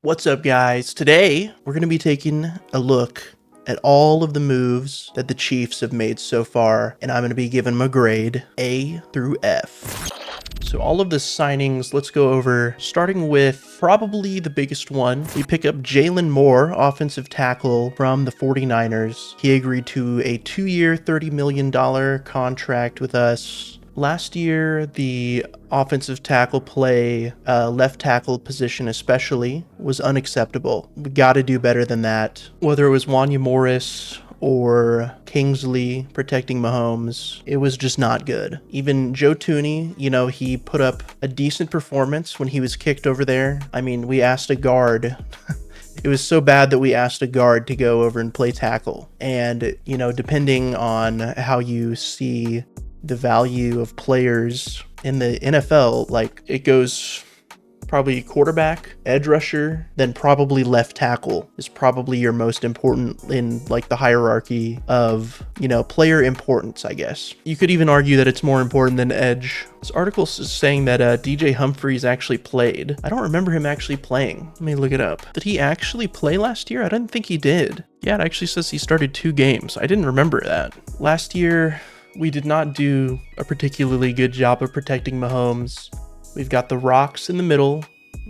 What's up, guys? Today, we're going to be taking a look at all of the moves that the Chiefs have made so far, and I'm going to be giving them a grade A through F. So all of the signings, let's go over, starting with probably the biggest one. We pick up Jalen Moore, offensive tackle from the 49ers. He agreed to a 2-year, $30 million contract with us. Last year, the offensive tackle play, left tackle position especially, was unacceptable. We got to do better than that. Whether it was Wanya Morris or Kingsley protecting Mahomes, it was just not good. Even Joe Thuney, he put up a decent performance when he was kicked over there. I mean, we asked a guard. It was so bad that we asked a guard to go over and play tackle. And, depending on how you see the value of players in the NFL, like it goes probably quarterback, edge rusher, then probably left tackle is probably your most important in like the hierarchy of, player importance, I guess. You could even argue that it's more important than edge. This article is saying that DJ Humphries actually played. I don't remember him actually playing. Let me look it up. Did he actually play last year? I didn't think he did. Yeah, it actually says he started 2 games. I didn't remember that. Last year, we did not do a particularly good job of protecting Mahomes. We've got the rocks in the middle.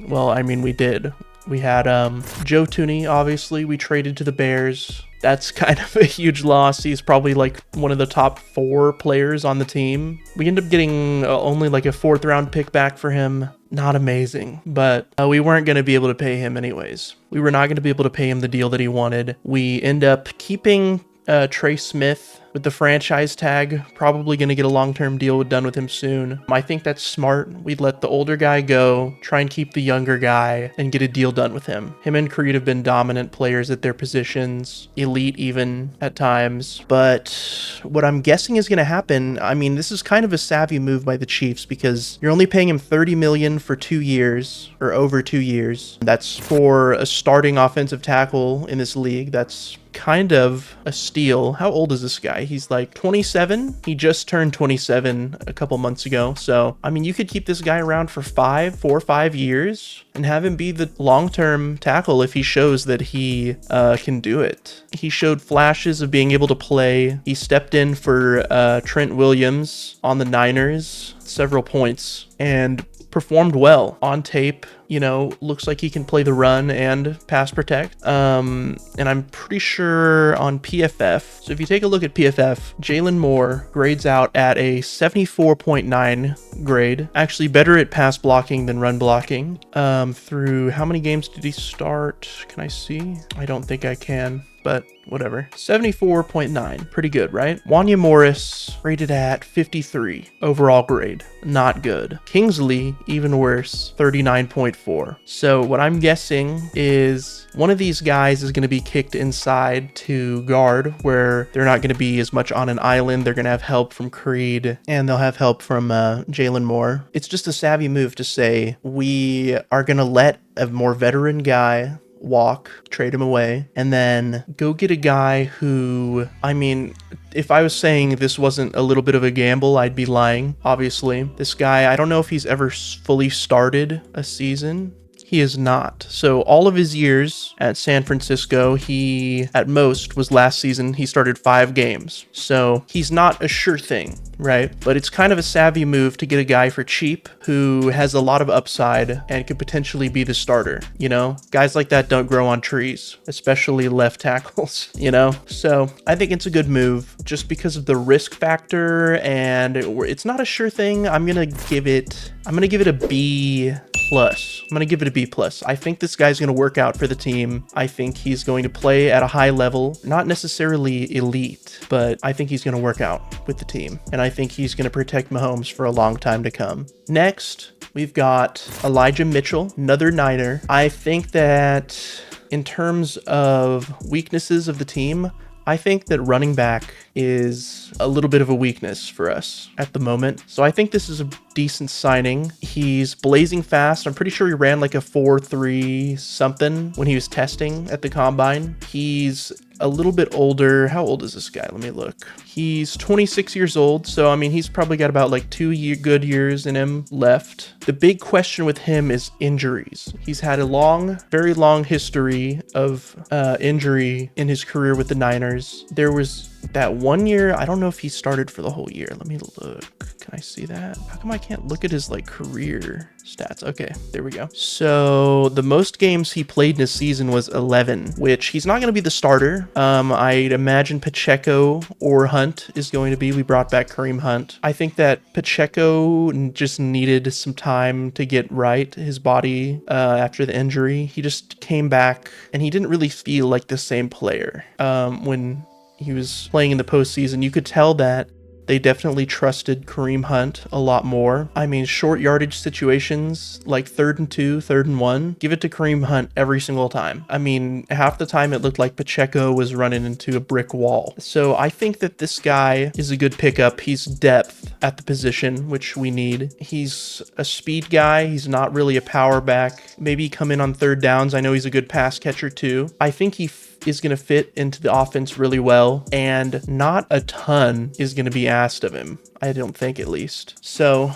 Well, I mean, we did. We had Joe Thuney, obviously. We traded to the Bears. That's kind of a huge loss. He's probably like one of the top 4 players on the team. We ended up getting only like a 4th round pick back for him. Not amazing, but we weren't going to be able to pay him anyways. We were not going to be able to pay him the deal that he wanted. We end up keeping Trey Smith with the franchise tag, probably going to get a long-term deal done with him soon. I think that's smart. We'd let the older guy go, try and keep the younger guy, and get a deal done with him. Him and Creed have been dominant players at their positions, elite even at times. But what I'm guessing is going to happen, I mean, this is kind of a savvy move by the Chiefs because you're only paying him $30 million for 2 years, or over 2 years. That's for a starting offensive tackle in this league. That's kind of a steal. How old is this guy? He's like 27. He just turned 27 a couple months ago. So, I mean, you could keep this guy around for 4 or 5 years and have him be the long-term tackle if he shows that he can do it. He showed flashes of being able to play. He stepped in for Trent Williams on the Niners several points and performed well on tape. Looks like he can play the run and pass protect. And I'm pretty sure on PFF. So if you take a look at PFF, Jalen Moore grades out at a 74.9 grade. Actually better at pass blocking than run blocking. Through how many games did he start? Can I see? I don't think I can, but whatever. 74.9. Pretty good, right? Wanya Morris rated at 53. Overall grade. Not good. Kingsley, even worse, 39.4. So what I'm guessing is one of these guys is going to be kicked inside to guard, where they're not going to be as much on an island. They're going to have help from Creed, and they'll have help from Jalen Moore. It's just a savvy move to say we are going to let a more veteran guy walk, trade him away, and then go get a guy who, I mean, if I was saying this wasn't a little bit of a gamble, I'd be lying. Obviously, this guy, I don't know if he's ever fully started a season. He is not. So all of his years at San Francisco, he at most was last season. He started 5 games. So he's not a sure thing, right? But it's kind of a savvy move to get a guy for cheap who has a lot of upside and could potentially be the starter. Guys like that don't grow on trees, especially left tackles, So I think it's a good move just because of the risk factor, and it's not a sure thing. I'm going to give it a B+. I'm going to give it a B+. I think this guy's going to work out for the team. I think he's going to play at a high level, not necessarily elite, but I think he's going to work out with the team. And I think he's going to protect Mahomes for a long time to come. Next, we've got Elijah Mitchell, another Niner. I think that in terms of weaknesses of the team, I think that running back is a little bit of a weakness for us at the moment. So I think this is a decent signing. He's blazing fast. I'm pretty sure he ran like a 4.3 something when he was testing at the combine. He's a little bit older. How old is this guy? Let me look. He's 26 years old. So, I mean, he's probably got about like 2 good years in him left. The big question with him is injuries. He's had a very long history of injury in his career with the Niners. There was that 1 year, I don't know if he started for the whole year. Let me look. Can I see that? How come I can't look at his like career stats? Okay, there we go. So the most games he played in a season was 11, which he's not going to be the starter. I'd imagine Pacheco or Hunt is going to be. We brought back Kareem Hunt. I think that Pacheco just needed some time to get right, his body, after the injury. He just came back and he didn't really feel like the same player when he was playing in the postseason. You could tell that they definitely trusted Kareem Hunt a lot more. I mean, short yardage situations like 3rd and 2, 3rd and 1, give it to Kareem Hunt every single time. I mean, half the time it looked like Pacheco was running into a brick wall. So I think that this guy is a good pickup. He's depth at the position, which we need. He's a speed guy. He's not really a power back. Maybe come in on 3rd downs. I know he's a good pass catcher too. I think he is going to fit into the offense really well, and not a ton is going to be asked of him. I don't think, at least. So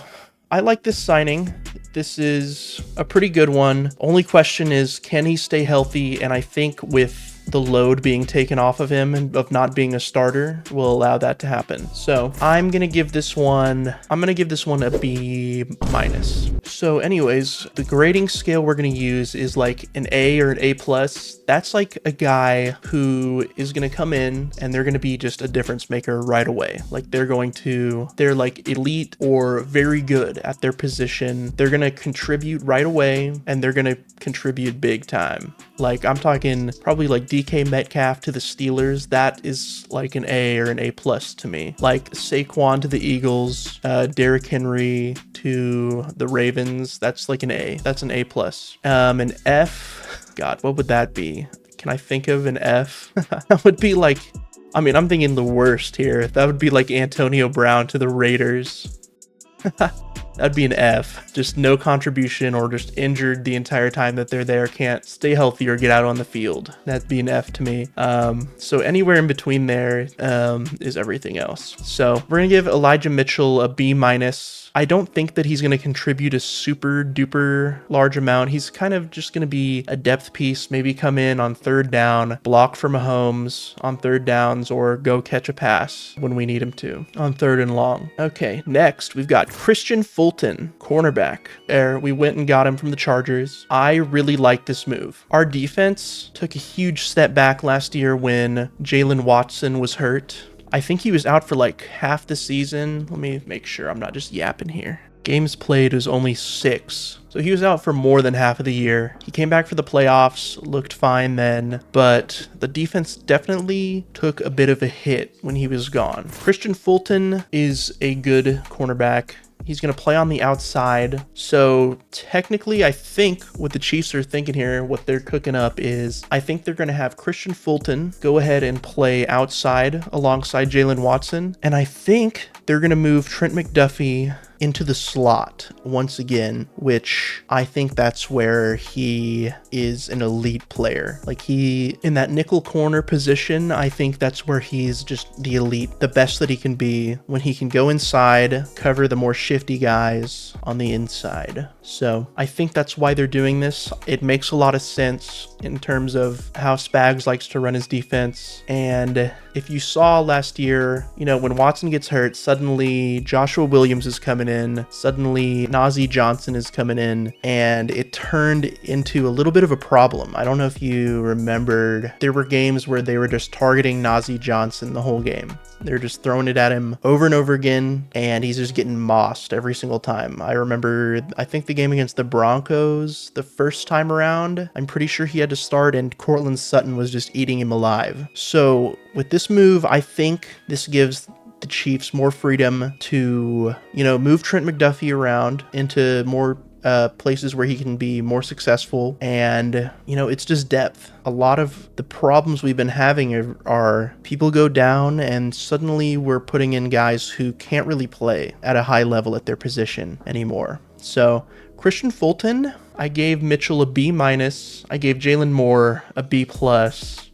I like this signing. This is a pretty good one. Only question is, can he stay healthy? And I think with the load being taken off of him and of not being a starter will allow that to happen. So I'm going to give this one a B minus. So anyways, the grading scale we're going to use is like an A or an A plus. That's like a guy who is going to come in and they're going to be just a difference maker right away. Like they're like elite or very good at their position. They're going to contribute right away and they're going to contribute big time. Like I'm talking probably like DK Metcalf to the Steelers. That is like an A or an A plus to me. Like Saquon to the Eagles, Derrick Henry to the Ravens. That's like an A. That's an A plus. An F. God, what would that be? Can I think of an F? That would be like, I mean, I'm thinking the worst here. That would be like Antonio Brown to the Raiders. That'd be an F. Just no contribution or just injured the entire time that they're there. Can't stay healthy or get out on the field. That'd be an F to me. So anywhere in between there is everything else. So we're going to give Elijah Mitchell a B minus. I don't think that he's going to contribute a super duper large amount. He's kind of just going to be a depth piece, maybe come in on 3rd down, block for Mahomes on 3rd downs, or go catch a pass when we need him to on 3rd and long. Okay, next we've got Christian Fulton, cornerback. We went and got him from the Chargers. I really like this move. Our defense took a huge step back last year when Jalen Watson was hurt. I think he was out for like half the season. Let me make sure I'm not just yapping here. Games played was only 6. So he was out for more than half of the year. He came back for the playoffs, looked fine then, but the defense definitely took a bit of a hit when he was gone. Christian Fulton is a good cornerback. He's going to play on the outside. So technically, I think what the Chiefs are thinking here, what they're cooking up is, I think they're going to have Christian Fulton go ahead and play outside alongside Jalen Watson. And I think they're going to move Trent McDuffie into the slot once again, which I think that's where he is an elite player. Like he, in that nickel corner position, I think that's where he's just the elite, the best that he can be when he can go inside, cover the more shifty guys on the inside. So I think that's why they're doing this. It makes a lot of sense in terms of how Spags likes to run his defense. And if you saw last year, you know, when Watson gets hurt, suddenly Joshua Williams is coming in, suddenly Najee Johnson is coming in, and it turned into a little bit of a problem. I don't know if you remembered, there were games where they were just targeting Najee Johnson the whole game. They're just throwing it at him over and over again, and he's just getting mossed every single time. I remember, I think the game against the Broncos, the first time around, I'm pretty sure he had to start, and Courtland Sutton was just eating him alive. So with this move, I think this gives the Chiefs more freedom to, you know, move Trent McDuffie around into more places where he can be more successful. And, you know, it's just depth. A lot of the problems we've been having are people go down and suddenly we're putting in guys who can't really play at a high level at their position anymore. So Christian Fulton, I gave Mitchell a B-. I gave Jalen Moore a B+.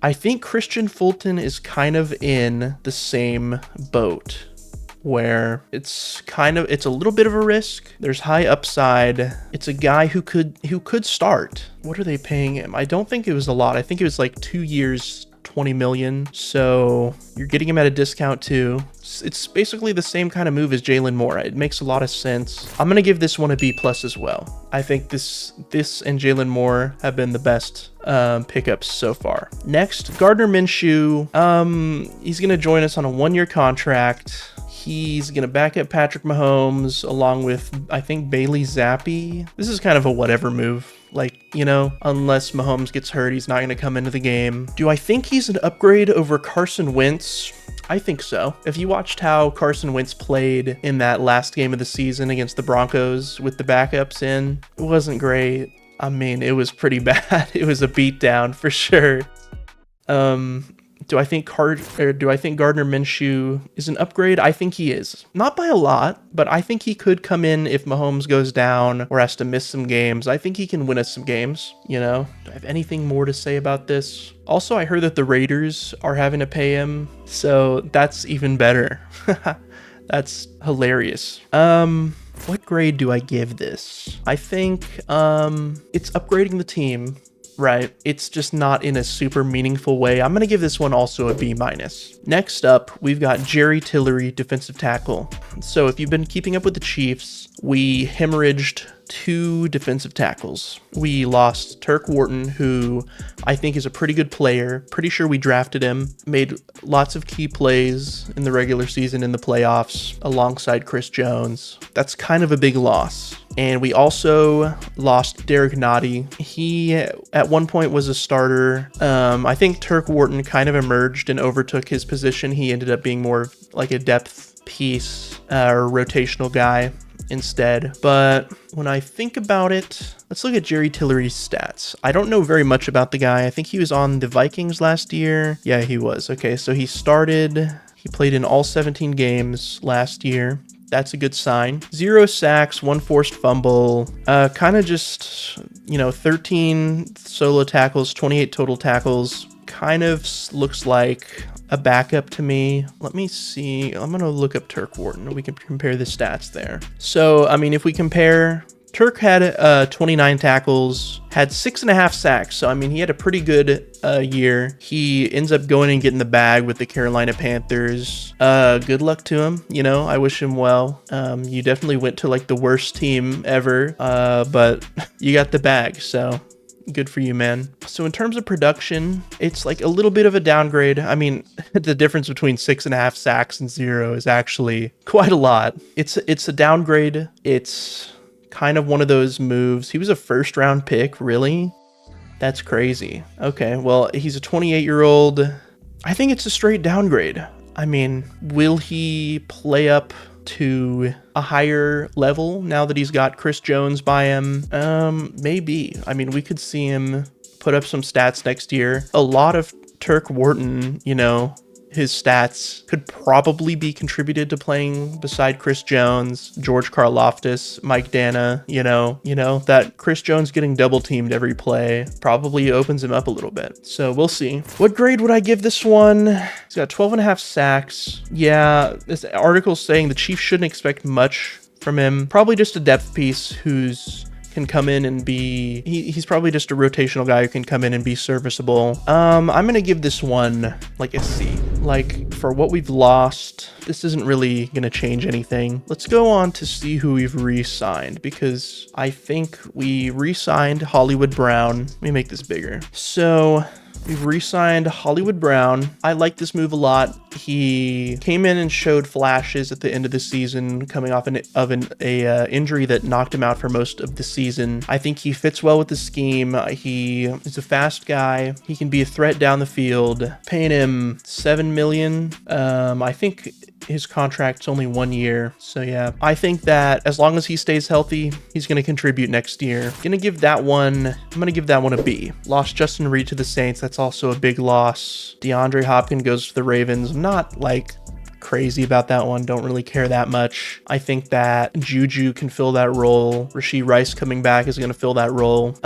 I think Christian Fulton is kind of in the same boat, where it's a little bit of a risk. There's high upside. It's a guy who could start. What are they paying him? I don't think it was a lot. I think it was like 2 years, 20 million. So you're getting him at a discount too. It's basically the same kind of move as Jalen Moore. It makes a lot of sense. I'm gonna give this one a B+ as well. I think this and Jalen Moore have been the best pickups so far. Next, Gardner Minshew. He's gonna join us on a 1-year contract. He's going to back up Patrick Mahomes along with, I think, Bailey Zappi. This is kind of a whatever move. Like, you know, unless Mahomes gets hurt, he's not going to come into the game. Do I think he's an upgrade over Carson Wentz? I think so. If you watched how Carson Wentz played in that last game of the season against the Broncos with the backups in, it wasn't great. I mean, it was pretty bad. It was a beatdown for sure. Do I think Gardner Minshew is an upgrade? I think he is. Not by a lot, but I think he could come in if Mahomes goes down or has to miss some games. I think he can win us some games, you know? Do I have anything more to say about this? Also, I heard that the Raiders are having to pay him, so that's even better. That's hilarious. What grade do I give this? I think it's upgrading the team. Right, it's just not in a super meaningful way. I'm gonna give this one also a B-. Next up, we've got Jerry Tillery, defensive tackle. So if you've been keeping up with the Chiefs, we hemorrhaged 2 defensive tackles. We lost Turk Wharton, who I think is a pretty good player. Pretty sure we drafted him, made lots of key plays in the regular season, in the playoffs, alongside Chris Jones. That's kind of a big loss. And we also lost Derek Nottie. He, at one point, was a starter. I think Turk Wharton kind of emerged and overtook his position. He ended up being more of like a depth piece or rotational guy instead. But when I think about it, let's look at Jerry Tillery's stats. I don't know very much about the guy. I think he was on the Vikings last year. Yeah, he was. Okay, so he played in all 17 games last year. That's a good sign. 0 sacks, 1 forced fumble, kind of just, 13 solo tackles, 28 total tackles. Kind of looks like a backup to me. Let me see. I'm going to look up Turk Wharton. We can compare the stats there. So, I mean, if we compare, Turk had 29 tackles, had 6.5 sacks. So, I mean, he had a pretty good year. He ends up going and getting the bag with the Carolina Panthers. Good luck to him. I wish him well. You definitely went to like the worst team ever, but you got the bag. So good for you, man. So in terms of production, it's like a little bit of a downgrade. I mean, the difference between 6.5 sacks and 0 is actually quite a lot. It's a downgrade. It's kind of one of those moves. He was a first round pick, really? That's crazy. Okay, well, he's a 28-year-old. I think it's a straight downgrade. I mean, will he play up to a higher level now that he's got Chris Jones by him? Maybe. I mean, we could see him put up some stats next year. A lot of Turk Wharton, his stats could probably be contributed to playing beside Chris Jones, George Karlaftis, Mike Dana, that Chris Jones getting double teamed every play probably opens him up a little bit. So we'll see. What grade would I give this one? He's got 12.5 sacks. Yeah, this article's saying the Chiefs shouldn't expect much from him. Probably just a depth piece can come in and be, he's probably just a rotational guy who can come in and be serviceable. I'm gonna give this one like a C. Like, for what we've lost, this isn't really gonna change anything. Let's go on to see who we've re-signed, because I think we re-signed Hollywood Brown. Let me make this bigger. So we've re-signed Hollywood Brown. I like this move a lot. He came in and showed flashes at the end of the season, coming off an injury that knocked him out for most of the season. I think he fits well with the scheme. He is a fast guy. He can be a threat down the field. Paying him $7 million. I think his contract's only 1 year. So yeah, I think that as long as he stays healthy, he's going to contribute next year. I'm going to give that one a B. Lost Justin Reed to the Saints. That's also a big loss. DeAndre Hopkins goes to the Ravens. I'm not like crazy about that one. Don't really care that much. I think that Juju can fill that role. Rashee Rice coming back is going to fill that role.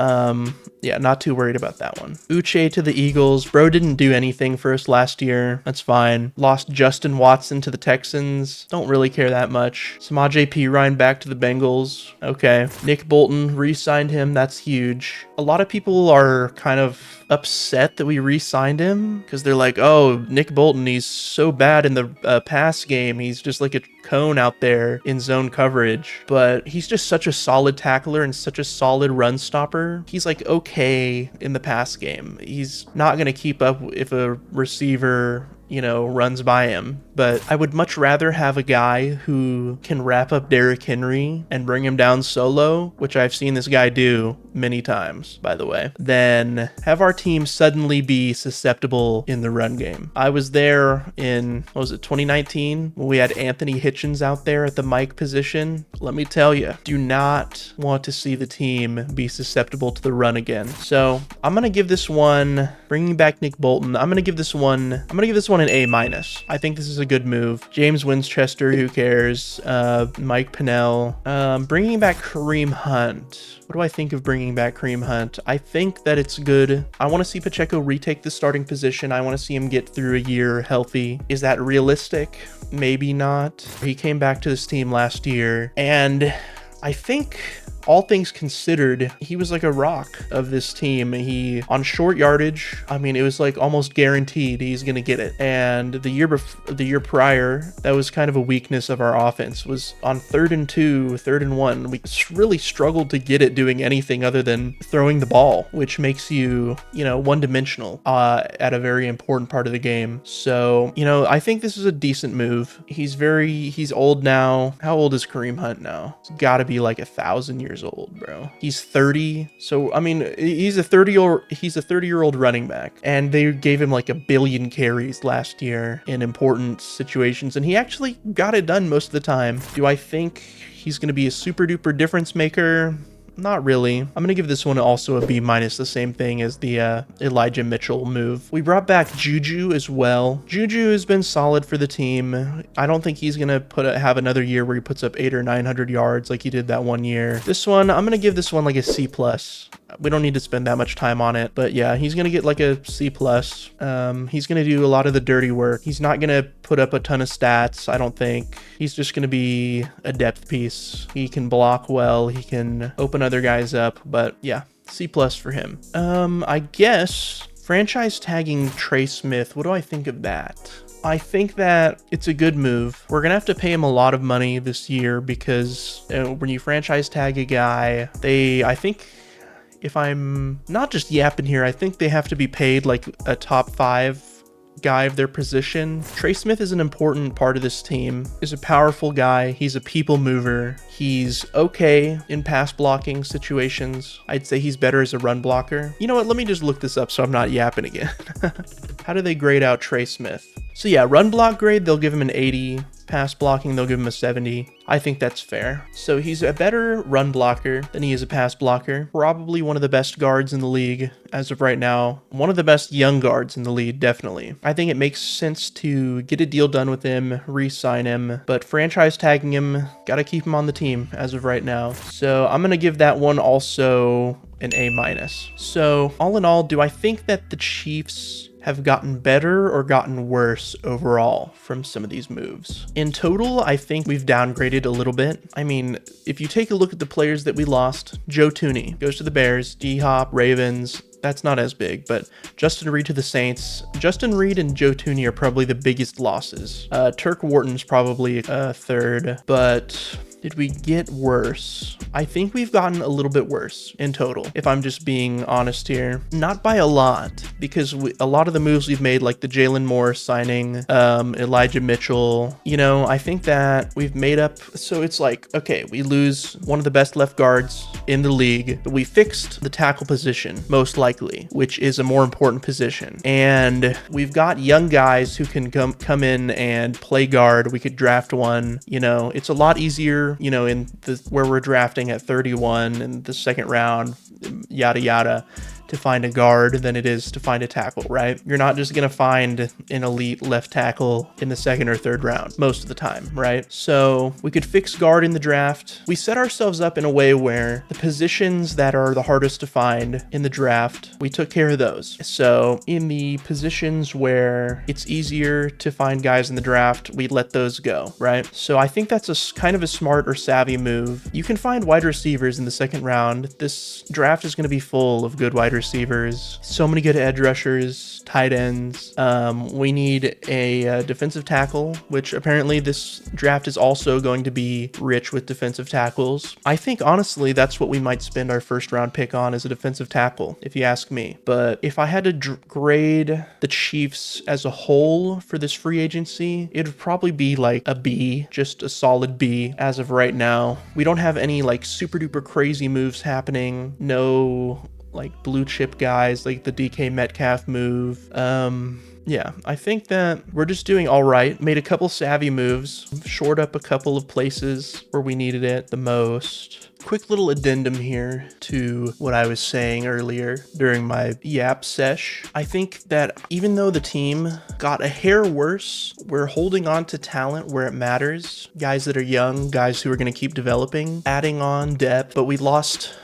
Yeah, not too worried about that one. Uche to the Eagles. Bro didn't do anything for us last year. That's fine. Lost Justin Watson to the Texans. Don't really care that much. Samaje Perine back to the Bengals. Okay. Nick Bolton, re-signed him. That's huge. A lot of people are kind of upset that we re-signed him because they're like, oh, Nick Bolton, he's so bad in the pass game. He's just like a cone out there in zone coverage. But he's just such a solid tackler and such a solid run stopper. He's like okay in the pass game. He's not going to keep up if a receiver, you know, runs by him. But I would much rather have a guy who can wrap up Derrick Henry and bring him down solo, which I've seen this guy do many times, by the way, than have our team suddenly be susceptible in the run game. I was there in, what was it, 2019, when we had Anthony Hitchens out there at the Mike position. Let me tell you, do not want to see the team be susceptible to the run again. So I'm going to give this one, bringing back Nick Bolton, I'm going to give this one an A-. I think this is a good move. James Winchester, who cares? Mike Pennell. Bringing back Kareem Hunt. What do I think of bringing back Kareem Hunt? I think that it's good. I want to see Pacheco retake the starting position. I want to see him get through a year healthy. Is that realistic? Maybe not. He came back to this team last year, and I think, all things considered, he was like a rock of this team. He, on short yardage, I mean, it was like almost guaranteed he's going to get it. And the year prior, that was kind of a weakness of our offense, was on 3rd and 2, 3rd and 1. We really struggled to get it doing anything other than throwing the ball, which makes you, you know, one-dimensional at a very important part of the game. So, you know, I think this is a decent move. He's old now. How old is Kareem Hunt now? It's got to be like 1,000 years old, bro. He's 30. So, I mean, he's a 30-year-old running back, and they gave him like 1 billion carries last year in important situations, and he actually got it done most of the time. Do I think he's going to be a super duper difference maker? Not really. I'm going to give this one also a B-, the same thing as the Elijah Mitchell move. We brought back Juju as well. Juju has been solid for the team. I don't think he's going to have another year where he puts up 800 or 900 yards like he did that one year. This one, I'm going to give this one like a C+. We don't need to spend that much time on it, but yeah, he's going to get like a C+. He's going to do a lot of the dirty work. He's not going to put up a ton of stats, I don't think. He's just going to be a depth piece. He can block well. He can open other guys up, but yeah, C+ for him. I guess franchise tagging Trey Smith. What do I think of that? I think that it's a good move. We're going to have to pay him a lot of money this year because when you franchise tag a guy, I think, if I'm not just yapping here, I think they have to be paid like a top 5 guy of their position. Trey Smith is an important part of this team. He's a powerful guy. He's a people mover. He's okay in pass blocking situations. I'd say he's better as a run blocker. You know what? Let me just look this up so I'm not yapping again. How do they grade out Trey Smith? So yeah, run block grade, they'll give him an 80. Pass blocking, they'll give him a 70. I think that's fair. So he's a better run blocker than he is a pass blocker. Probably one of the best guards in the league as of right now. One of the best young guards in the league, definitely. I think it makes sense to get a deal done with him, re-sign him, but franchise tagging him, gotta keep him on the team as of right now. So I'm gonna give that one also an A-. So all in all, do I think that the Chiefs have gotten better or gotten worse overall from some of these moves? In total, I think we've downgraded a little bit. I mean, if you take a look at the players that we lost, Joe Thuney goes to the Bears, D-Hop, Ravens, that's not as big, but Justin Reed to the Saints. Justin Reed and Joe Thuney are probably the biggest losses. Turk Wharton's probably third, but did we get worse? I think we've gotten a little bit worse in total, if I'm just being honest here. Not by a lot, because a lot of the moves we've made, like the Jalen Moore signing, Elijah Mitchell, you know, I think that we've made up. So it's like, okay, we lose one of the best left guards in the league, but we fixed the tackle position, most likely, which is a more important position. And we've got young guys who can come in and play guard. We could draft one, you know, it's a lot easier, you know, in where we're drafting at 31 in the second round, yada yada, to find a guard than it is to find a tackle, right? You're not just going to find an elite left tackle in the second or third round most of the time, right? So we could fix guard in the draft. We set ourselves up in a way where the positions that are the hardest to find in the draft, we took care of those. So in the positions where it's easier to find guys in the draft, we let those go, right? So I think that's a kind of a smart or savvy move. You can find wide receivers in the second round. This draft is going to be full of good wide receivers. So many good edge rushers, tight ends. We need a defensive tackle, which apparently this draft is also going to be rich with defensive tackles. I think honestly that's what we might spend our first round pick on, as a defensive tackle, if you ask me. But if I had to grade the Chiefs as a whole for this free agency, it would probably be like a B, just a solid B as of right now. We don't have any like super duper crazy moves happening. No like blue chip guys like the DK Metcalf move. Yeah, I think that we're just doing all right. Made a couple savvy moves, shored up a couple of places where we needed it the most. Quick little addendum here to what I was saying earlier during my yap sesh. I think that even though the team got a hair worse, we're holding on to talent where it matters. Guys that are young, guys who are going to keep developing, adding on depth, but we lost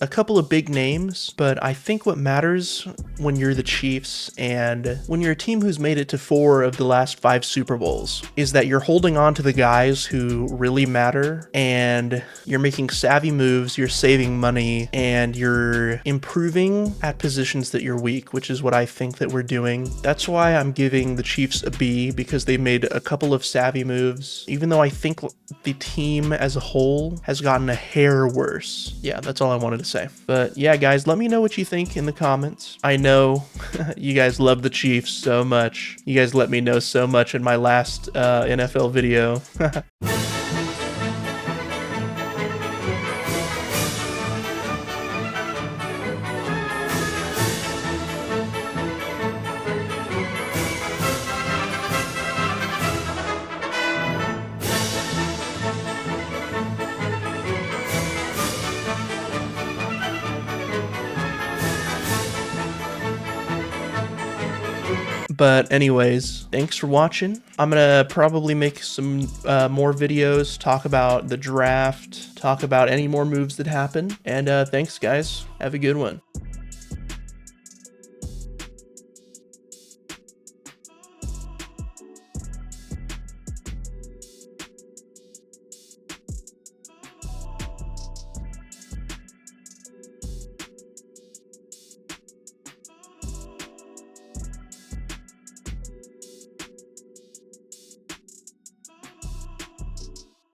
a couple of big names. But I think what matters when you're the Chiefs and when you're a team who's made it to 4 of the last 5 Super Bowls is that you're holding on to the guys who really matter, and you're making savvy moves, you're saving money, and you're improving at positions that you're weak, which is what I think that we're doing. That's why I'm giving the Chiefs a B, because they made a couple of savvy moves, even though I think the team as a whole has gotten a hair worse. Yeah, that's all I wanted to say. But yeah, guys, let me know what you think in the comments. I know you guys love the Chiefs so much. You guys let me know so much in my last NFL video. But anyways, thanks for watching. I'm gonna probably make some more videos, talk about the draft, talk about any more moves that happen. And thanks, guys. Have a good one.